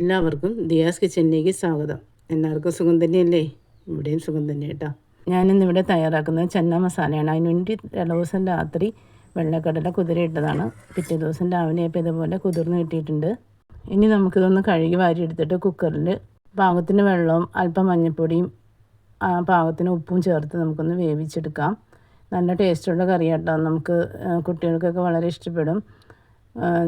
എല്ലാവർക്കും ദിയാസ് കിച്ചണിലേക്ക് സ്വാഗതം. എല്ലാവർക്കും സുഖം തന്നെയല്ലേ? ഇവിടെയും സുഖം തന്നെ കേട്ടോ. ഞാനിന്നിവിടെ തയ്യാറാക്കുന്നത് ചന്ന മസാലയാണ്. അതിനുവേണ്ടി ദിവസം രാത്രി വെള്ളക്കടല കുതിരയിട്ടതാണ്. പിറ്റേ ദിവസം രാവിലെ ഇപ്പോൾ ഇതുപോലെ കുതിർന്ന് കിട്ടിയിട്ടുണ്ട്. ഇനി നമുക്കിതൊന്ന് കഴുകി വാരിയെടുത്തിട്ട് കുക്കറിൽ പാകത്തിന് വെള്ളവും അല്പം മഞ്ഞൾപ്പൊടിയും പാകത്തിന് ഉപ്പും ചേർത്ത് നമുക്കൊന്ന് വേവിച്ചെടുക്കാം. നല്ല ടേസ്റ്റുള്ള കറി കേട്ടോ. നമുക്ക് കുട്ടികൾക്കൊക്കെ വളരെ ഇഷ്ടപ്പെടും.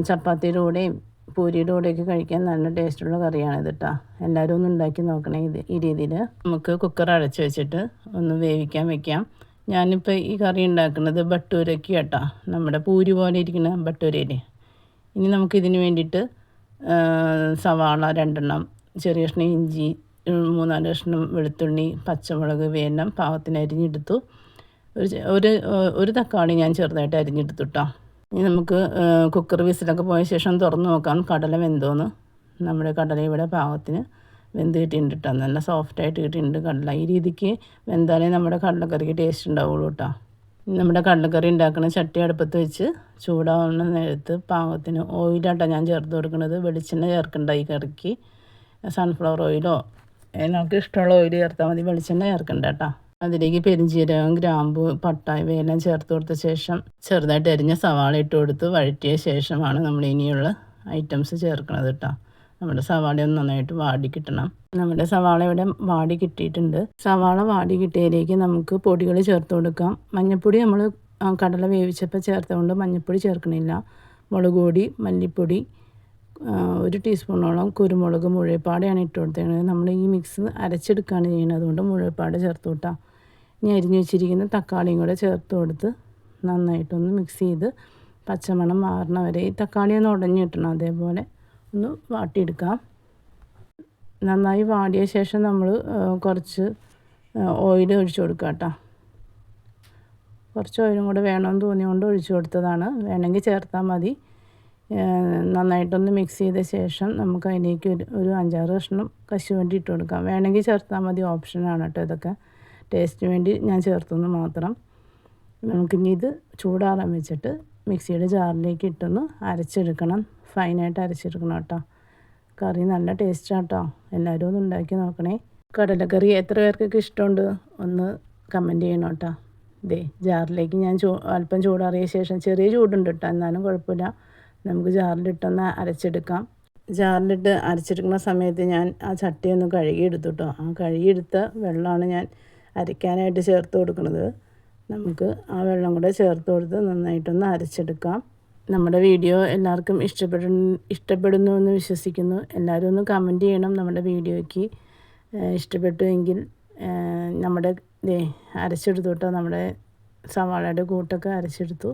ചപ്പാത്തിയുടെ കൂടെയും പൂരിയുടെ കൂടെയൊക്കെ കഴിക്കാൻ നല്ല ടേസ്റ്റുള്ള കറിയാണിത് കേട്ടോ. എല്ലാവരും ഒന്ന് ഉണ്ടാക്കി നോക്കണേ. ഈ രീതിയിൽ നമുക്ക് കുക്കർ അടച്ച് വെച്ചിട്ട് ഒന്ന് വേവിക്കാൻ വെക്കാം. ഞാനിപ്പോൾ ഈ കറി ഉണ്ടാക്കുന്നത് ബട്ടൂരയ്ക്ക് കേട്ടോ, നമ്മുടെ പൂരി പോലെ ഇരിക്കുന്ന ബട്ടൂരയില്ലേ. ഇനി നമുക്കിതിന് വേണ്ടിയിട്ട് സവാള 2 എണ്ണം, ചെറിയ കഷ്ണം ഇഞ്ചി, 3-4 കഷ്ണം വെളുത്തുള്ളി, പച്ചമുളക് വേണം പാകത്തിന് അരിഞ്ഞെടുത്തു. ഒരു തക്കാളി ഞാൻ ചെറുതായിട്ട് അരിഞ്ഞെടുത്തു കേട്ടോ. ഇനി നമുക്ക് കുക്കർ വിസിലൊക്കെ പോയ ശേഷം തുറന്ന് നോക്കാം കടല വെന്തോന്ന്. നമ്മുടെ കടല ഇവിടെ പാകത്തിന് വെന്ത് കിട്ടിയിട്ടുണ്ട് കേട്ടോ. നല്ല സോഫ്റ്റായിട്ട് കിട്ടിയിട്ടുണ്ട് കടല. ഈ രീതിക്ക് വെന്താലേ നമ്മുടെ കടലക്കറിക്ക് ടേസ്റ്റ് ഉണ്ടാവുള്ളൂ കേട്ടോ. നമ്മുടെ കടലക്കറി ഉണ്ടാക്കുന്ന ചട്ടി അടുപ്പത്ത് വെച്ച് ചൂടാവുന്ന നേരത്ത് പാകത്തിന് ഓയിലാട്ടോ ഞാൻ ചേർത്ത് കൊടുക്കുന്നത്. വെളിച്ചെണ്ണ ചേർക്കണ്ട ഈ കറിക്ക്. സൺഫ്ലവർ ഓയിലോ നമുക്ക് ഇഷ്ടമുള്ള ഓയിൽ ചേർത്താൽ മതി, വെളിച്ചെണ്ണ ചേർക്കണ്ട കേട്ടോ. അതിലേക്ക് പെരിഞ്ചീരകം, ഗ്രാമ്പു, പട്ട ഇവയെല്ലാം ചേർത്ത് കൊടുത്ത ശേഷം ചെറുതായിട്ട് അരിഞ്ഞ സവാള ഇട്ട് കൊടുത്ത് വഴറ്റിയ ശേഷമാണ് നമ്മൾ ഇനിയുള്ള ഐറ്റംസ് ചേർക്കുന്നത് കേട്ടോ. നമ്മുടെ സവാള ഒന്ന് നന്നായിട്ട് വാടി കിട്ടണം. നമ്മുടെ സവാള ഇവിടെ വാടി കിട്ടിയിട്ടുണ്ട്. സവാള വാടി കിട്ടിയതിലേക്ക് നമുക്ക് പൊടികൾ ചേർത്ത് കൊടുക്കാം. മഞ്ഞൾപ്പൊടി നമ്മൾ കടല വേവിച്ചപ്പോൾ ചേർത്തുകൊണ്ട് മഞ്ഞൾപ്പൊടി ചേർക്കണില്ല. മുളക് പൊടി, മല്ലിപ്പൊടി, 1 ടീസ്പൂണോളം കുരുമുളക് മുഴുവപ്പാടെയാണ് ഇട്ട് കൊടുത്തത്. നമ്മൾ ഈ മിക്സ് അരച്ചെടുക്കുകയാണ് ചെയ്യുന്നത്, അതുകൊണ്ട് മുഴുവപ്പാട് ചേർത്ത് കൊടുത്താൽ. ഇനി അരിഞ്ഞു വെച്ചിരിക്കുന്ന തക്കാളിയും കൂടെ ചേർത്ത് കൊടുത്ത് നന്നായിട്ടൊന്ന് മിക്സ് ചെയ്ത് പച്ചമണം മാറണ വരെ ഈ തക്കാളി ഒന്ന് ഉടഞ്ഞു കിട്ടണം. അതേപോലെ ഒന്ന് വാട്ടിയെടുക്കാം. നന്നായി വാടിയ ശേഷം നമ്മൾ കുറച്ച് ഓയിൽ ഒഴിച്ചു കൊടുക്കാം കേട്ടോ. കുറച്ച് ഓയിലും കൂടെ വേണമെന്ന് തോന്നിയുകൊണ്ട് ഒഴിച്ചു കൊടുത്തതാണ്. വേണമെങ്കിൽ ചേർത്താൽ മതി. നന്നായിട്ടൊന്ന് മിക്സ് ചെയ്ത ശേഷം നമുക്ക് അതിലേക്ക് ഒരു 5-6 കഷ്ണം കശുവണ്ടി ഇട്ട് കൊടുക്കാം. വേണമെങ്കിൽ ചേർത്താൽ മതി, ഓപ്ഷനാണ് കേട്ടോ. ഇതൊക്കെ ടേസ്റ്റിന് വേണ്ടി ഞാൻ ചേർത്തെന്ന് മാത്രം. നമുക്കിനി ഇത് ചൂടാറാൻ വെച്ചിട്ട് മിക്സിയുടെ ജാറിലേക്ക് ഇട്ടൊന്ന് അരച്ചെടുക്കണം. ഫൈനായിട്ട് അരച്ചെടുക്കണം കേട്ടോ. കറി നല്ല ടേസ്റ്റാണ് കേട്ടോ. എല്ലാവരും ഒന്ന് ഉണ്ടാക്കി നോക്കണേ. കടലക്കറി എത്ര പേർക്കൊക്കെ ഇഷ്ടമുണ്ട് ഒന്ന് കമൻറ്റ് ചെയ്യണം കേട്ടോ. ഇതേ ജാറിലേക്ക് ഞാൻ അല്പം ചൂടാറിയ ശേഷം, ചെറിയ ചൂടുണ്ട് കേട്ടോ, എന്നാലും കുഴപ്പമില്ല, നമുക്ക് ജാറിലിട്ടൊന്ന് അരച്ചെടുക്കാം. ജാറിലിട്ട് അരച്ചെടുക്കുന്ന സമയത്ത് ഞാൻ ആ ചട്ടിയൊന്ന് കഴുകിയെടുത്തു കേട്ടോ. ആ കഴുകിയെടുത്ത വെള്ളമാണ് ഞാൻ അരയ്ക്കാനായിട്ട് ചേർത്ത് കൊടുക്കുന്നത്. നമുക്ക് ആ വെള്ളം കൂടെ ചേർത്ത് കൊടുത്ത് നന്നായിട്ടൊന്ന് അരച്ചെടുക്കാം. നമ്മുടെ വീഡിയോ എല്ലാവർക്കും ഇഷ്ടപ്പെടുന്നു എന്ന് വിശ്വസിക്കുന്നു. എല്ലാവരും ഒന്ന് കമൻറ്റ് ചെയ്യണം. നമ്മുടെ വീഡിയോയ്ക്ക് ഇഷ്ടപ്പെട്ടുവെങ്കിൽ നമ്മുടെ അരച്ചെടുത്തു കേട്ടോ. നമ്മുടെ സവാളയുടെ കൂട്ടൊക്കെ അരച്ചെടുത്തു.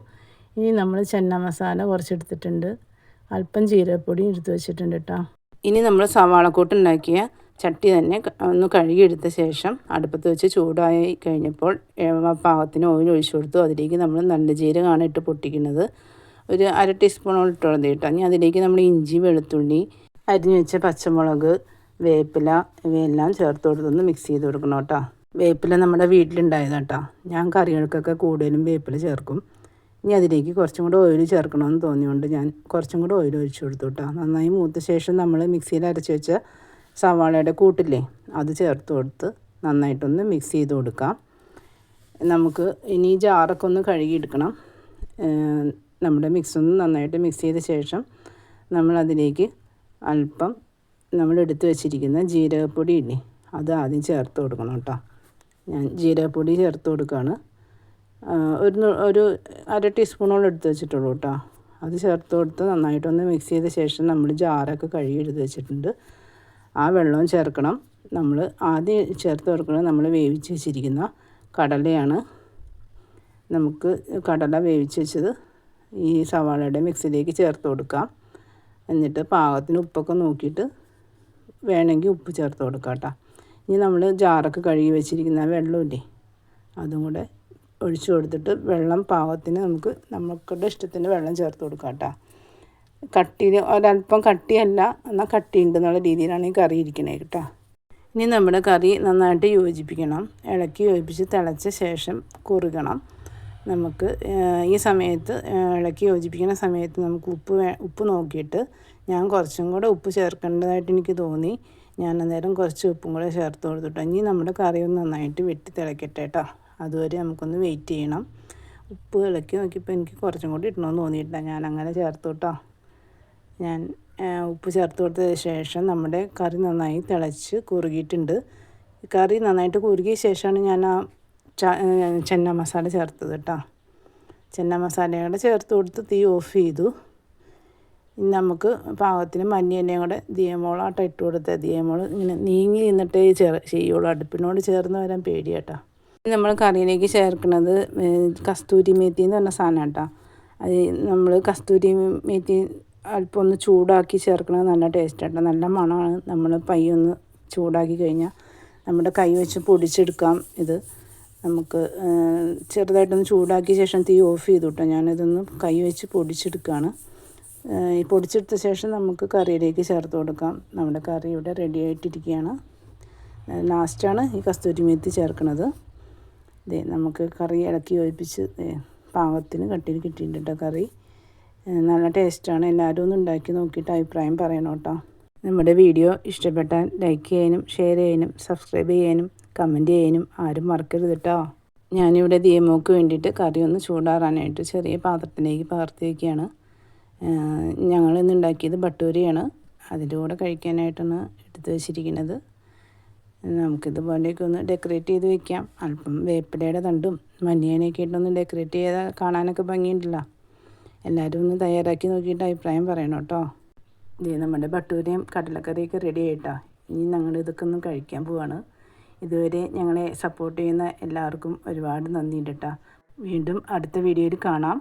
ഇനി നമ്മൾ ചന്ന മസാല കുറച്ചെടുത്തിട്ടുണ്ട്, അല്പം ജീരകപ്പൊടി എടുത്ത് വെച്ചിട്ടുണ്ട് കേട്ടോ. ഇനി നമ്മൾ സവാളക്കൂട്ട് ഉണ്ടാക്കിയ ചട്ടി തന്നെ ഒന്ന് കഴുകിയെടുത്ത ശേഷം അടുപ്പത്ത് വെച്ച് ചൂടായി കഴിഞ്ഞപ്പോൾ പാകത്തിന് ഓയിൽ ഒഴിച്ചു കൊടുത്തു. അതിലേക്ക് നമ്മൾ നല്ല ജീരകമാണ് ഇട്ട് പൊട്ടിക്കുന്നത്. ഒരു 1/2 ടീസ്പൂണോളം ഇട്ട് കൊടുത്തു കേട്ടോ. ഇനി അതിലേക്ക് നമ്മൾ ഇഞ്ചി, വെളുത്തുള്ളി, അരിഞ്ഞു വെച്ച പച്ചമുളക്, വേപ്പില ഇവയെല്ലാം ചേർത്ത് കൊടുത്തൊന്ന് മിക്സ് ചെയ്ത് കൊടുക്കണം കേട്ടോ. വേപ്പില നമ്മുടെ വീട്ടിലുണ്ടായതാണ് കേട്ടോ. ഞാൻ കറികൾക്കൊക്കെ കൂടുതലും വേപ്പില ചേർക്കും. ഇനി അതിലേക്ക് കുറച്ചും കൂടെ ഓയിൽ ചേർക്കണമെന്ന് തോന്നിയുകൊണ്ട് ഞാൻ കുറച്ചും കൂടെ ഓയിൽ ഒഴിച്ചു കൊടുത്തു കേട്ടോ. നന്നായി മൂത്ത ശേഷം നമ്മൾ മിക്സിയിൽ അരച്ച് വെച്ച സവാളയുടെ കൂട്ടില്ലേ, അത് ചേർത്ത് കൊടുത്ത് നന്നായിട്ടൊന്ന് മിക്സ് ചെയ്ത് കൊടുക്കാം. നമുക്ക് ഇനി ജാറൊക്കെ ഒന്ന് കഴുകിയെടുക്കണം. നമ്മുടെ മിക്സൊന്ന് നന്നായിട്ട് മിക്സ് ചെയ്ത ശേഷം നമ്മളതിലേക്ക് അല്പം നമ്മൾ എടുത്ത് വെച്ചിരിക്കുന്ന ജീരകപ്പൊടി ഇല്ലേ, അത് ആദ്യം ചേർത്ത് കൊടുക്കണം കേട്ടോ. ഞാൻ ജീരകപ്പൊടി ചേർത്ത് കൊടുക്കുകയാണ്. ഒരു 1/2 ടീസ്പൂണോളം എടുത്ത് വെച്ചിട്ടുള്ളൂ കേട്ടോ. അത് ചേർത്ത് കൊടുത്ത് നന്നായിട്ടൊന്ന് മിക്സ് ചെയ്ത ശേഷം നമ്മൾ ജാറൊക്കെ കഴുകി എടുത്ത് വെച്ചിട്ടുണ്ട്. ആ വെള്ളവും ചേർക്കണം. നമ്മൾ ആദ്യം ചേർത്ത് കൊടുക്കുന്നത് നമ്മൾ വേവിച്ച് വെച്ചിരിക്കുന്ന കടലയാണ്. നമുക്ക് കടല വേവിച്ച് വെച്ചത് ഈ സവാളയുടെ മിക്സിലേക്ക് ചേർത്ത് കൊടുക്കാം. എന്നിട്ട് പാകത്തിന് ഉപ്പൊക്കെ നോക്കിയിട്ട് വേണമെങ്കിൽ ഉപ്പ് ചേർത്ത് കൊടുക്കാം കേട്ടോ. ഇനി നമ്മൾ ജാറൊക്കെ കഴുകി വെച്ചിരിക്കുന്ന വെള്ളമില്ലേ, അതും കൂടെ ഒഴിച്ചു കൊടുത്തിട്ട് വെള്ളം പാകത്തിന് നമുക്കുടെ ഇഷ്ടത്തിന് വെള്ളം ചേർത്ത് കൊടുക്കാം കേട്ടോ. കട്ടിയിൽ ഒരല്പം കട്ടിയല്ല, എന്നാൽ കട്ടിയുണ്ടെന്നുള്ള രീതിയിലാണ് ഈ കറി ഇരിക്കണേ കേട്ടോ. ഇനി നമ്മുടെ കറി നന്നായിട്ട് യോജിപ്പിക്കണം. ഇളക്കി യോജിപ്പിച്ച് തിളച്ച ശേഷം കുറുകണം. നമുക്ക് ഈ സമയത്ത് ഇളക്കി യോജിപ്പിക്കുന്ന സമയത്ത് നമുക്ക് ഉപ്പ് നോക്കിയിട്ട് ഞാൻ കുറച്ചും കൂടെ ഉപ്പ് ചേർക്കേണ്ടതായിട്ട് എനിക്ക് തോന്നി. ഞാൻ അന്നേരം കുറച്ച് ഉപ്പും കൂടെ ചേർത്ത് കൊടുത്തിട്ടോ. ഇനി നമ്മുടെ കറി ഒന്ന് നന്നായിട്ട് വെട്ടി തിളക്കട്ടെ കേട്ടോ. അതുവരെ നമുക്കൊന്ന് വെയിറ്റ് ചെയ്യണം. ഉപ്പ് ഇളക്കി നോക്കിയപ്പോൾ എനിക്ക് കുറച്ചും കൂടി ഇടണമെന്ന് തോന്നിയിട്ടില്ല. ഞാൻ അങ്ങനെ ചേർത്ത് കേട്ടോ. ഞാൻ ഉപ്പ് ചേർത്ത് കൊടുത്ത ശേഷം നമ്മുടെ കറി നന്നായി തിളച്ച് കുറുകിയിട്ടുണ്ട്. കറി നന്നായിട്ട് കുറുകിയ ശേഷമാണ് ഞാൻ ആ ചെന്ന മസാല ചേർത്തത് കേട്ടോ. ചെന്ന മസാലയോടെ ചേർത്ത് കൊടുത്ത് തീ ഓഫ് ചെയ്തു. ഇനി നമുക്ക് പാകത്തിന് മല്ലിയിലയും കൂടെ ദിയമോളായിട്ട് ഇട്ട് കൊടുത്താൽ ദിയമോൾ ഇങ്ങനെ നീങ്ങി നിന്നിട്ടേ ചെയ്യുള്ളൂ. അടുപ്പിനോട് ചേർന്ന് വരാൻ പേടിയാട്ടോ. നമ്മൾ കറിയിലേക്ക് ചേർക്കുന്നത് കസ്തൂരി മേത്തി എന്ന് പറഞ്ഞ സാധനം കേട്ടോ. അത് നമ്മൾ കസ്തൂരി മേത്തി അല്പം ഒന്ന് ചൂടാക്കി ചേർക്കണത് നല്ല ടേസ്റ്റ് കേട്ടോ. നല്ല മണമാണ്. നമ്മൾ പയ്യൊന്ന് ചൂടാക്കി കഴിഞ്ഞാൽ നമ്മുടെ കൈ വെച്ച് പൊടിച്ചെടുക്കാം. ഇത് നമുക്ക് ചെറുതായിട്ടൊന്ന് ചൂടാക്കിയ ശേഷം തീ ഓഫ് ചെയ്തു കേട്ടോ. ഞാനിതൊന്ന് കൈ വെച്ച് പൊടിച്ചെടുക്കുകയാണ്. ഈ പൊടിച്ചെടുത്ത ശേഷം നമുക്ക് കറിയിലേക്ക് ചേർത്ത് കൊടുക്കാം. നമ്മുടെ കറി ഇവിടെ റെഡി ആയിട്ടിരിക്കുകയാണ്. ലാസ്റ്റാണ് ഈ കസ്തൂരി മേത്തി ചേർക്കുന്നത്. നമുക്ക് കറി ഇളക്കി യോജിപ്പിച്ച് പാകത്തിന് കട്ടിയിൽ കിട്ടിയിട്ടുണ്ട് കറി. നല്ല ടേസ്റ്റാണ്. എല്ലാവരും ഒന്ന് ഉണ്ടാക്കി നോക്കിയിട്ട് അഭിപ്രായം പറയണം കേട്ടോ. നമ്മുടെ വീഡിയോ ഇഷ്ടപ്പെട്ടാൽ ലൈക്ക് ചെയ്യാനും ഷെയർ ചെയ്യാനും സബ്സ്ക്രൈബ് ചെയ്യാനും കമൻറ്റ് ചെയ്യാനും ആരും മറക്കരുത് കേട്ടോ. ഞാനിവിടെ ദിയമോക്ക് വേണ്ടിയിട്ട് കറി ഒന്ന് ചൂടാറാനായിട്ട് ചെറിയ പാത്രത്തിലേക്ക് പകർത്തി വയ്ക്കുകയാണ്. ഞങ്ങളിന്ന് ഉണ്ടാക്കിയത് ബട്ടൂരയാണ്. അതിൻ്റെ കൂടെ കഴിക്കാനായിട്ടാണ് എടുത്ത് വെച്ചിരിക്കുന്നത്. നമുക്കിതുപോലെയൊക്കെ ഒന്ന് ഡെക്കറേറ്റ് ചെയ്ത് വെക്കാം. അല്പം വേപ്പിലയുടെ തണ്ടും മല്ലിയിലയൊക്കെ ഇട്ടൊന്ന് ഡെക്കറേറ്റ് ചെയ്താൽ കാണാനൊക്കെ ഭംഗിയുണ്ടല്ലോ. എല്ലാവരും ഒന്ന് തയ്യാറാക്കി നോക്കിയിട്ട് അഭിപ്രായം പറയണം കേട്ടോ. നമ്മുടെ ബട്ടൂരയും കടലക്കറിയൊക്കെ റെഡി ആയിട്ടോ. ഇനി ഞങ്ങൾ ഇതൊക്കെ ഒന്ന് കഴിക്കാൻ പോവാണ്. ഇതുവരെ ഞങ്ങളെ സപ്പോർട്ട് ചെയ്യുന്ന എല്ലാവർക്കും ഒരുപാട് നന്ദിയുണ്ട് കേട്ടോ. വീണ്ടും അടുത്ത വീഡിയോയിൽ കാണാം.